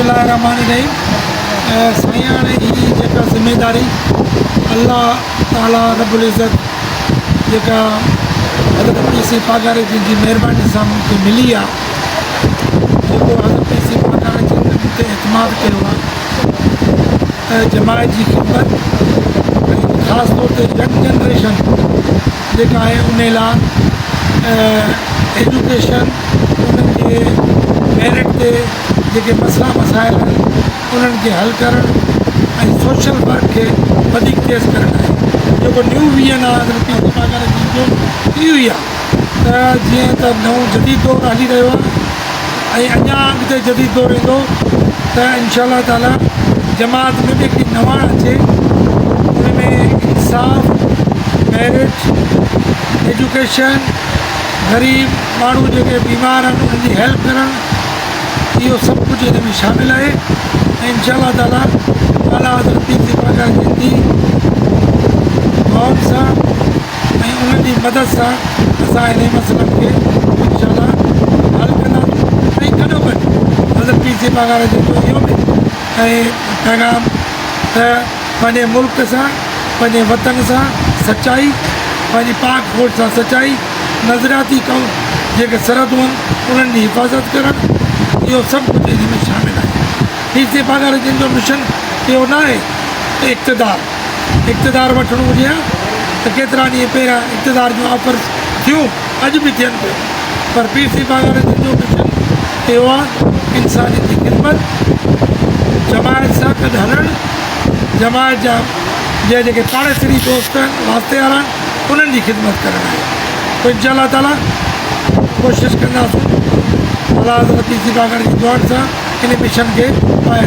बिस्मिल्लाहिर्रहमानिर्रहीम। साईं हाणे ही जेका ज़िम्मेदारी अल्लाह ताला रब्बुल इज़्ज़त जेका हज़रत पीसी पागार जिन जी महिरबानी सां मूंखे मिली आहे, जेको हज़रत पीसी पागार जिन ते एतमाद कयो आहे त जमायत जी ख़िदमत ख़ासि तौर ते यंग जनरेशन जेका आहे उन लाइ एजुकेशन, उन्हनि जे मेरिट ते जेके मसइला मसाइल आहिनि उन्हनि खे हल करणु ऐं सोशल वर्क खे वधीक तेज़ करणु आहे। जेको न्यू विजन आहे हज़रत पीसी पागार जिन जो इहो ई आहे त जीअं त नओं जदीद दौरु हली रहियो आहे ऐं अञा अॻिते जदीद दौरु ईंदो त इनशा अल्लाह ताला जमात में बि हिकिड़ी नवाण अचे, उन में इंसाफ़, मेरिट, एजुकेशन, ग़रीब माण्हू जेके बीमार आहिनि उन्हनि जी हेल्प करणु, इहो सभु कुझु हिन में शामिलु आहे। ऐं इनशा अल्लाह ताला आला हज़रत पीसी पागार जिन जी दुआउनि सां ऐं उन्हनि जी मदद सां असां हिन मसइलनि खे इनशा अल्लाह हल कंदासीं। ऐं गॾोगॾु हज़रत पीसी पागार जिन जो इहो बि ऐं पैगाम त पंहिंजे मुल्क सां, पंहिंजे वतन सां सचाई, पंहिंजी पाक फौज सां सचाई, नज़रियाती कम जेके सरहदूं आहिनि उन्हनि जी हिफ़ाज़त करणु, इहो सभु कुझु हिन में शामिलु आहे। पीसी पागार जिन जो मिशन इहो न आहे त इक़्तिदार वठणो हुजे हा त केतिरा ॾींहं पहिरियां इक़्तिदार जूं ऑफर्स थियूं, अॼु बि थियनि पियूं, पर पीसी पागार जिन जो मिशन इहो आहे इंसानियत जी ख़िदमत, जमायत सां गॾु हलणु, जमायत जा जेके पाड़ेसरी दोस्त आहिनि, वास्ते वारा आहिनि, उन्हनि जी ख़िदमत करणु आहे। पोइ इनशा अल्लाह ताला कोशिशि कंदासीं अल्लाह हज़रत पीसी पागार जी दुआनि सां इन मिशन खे पाए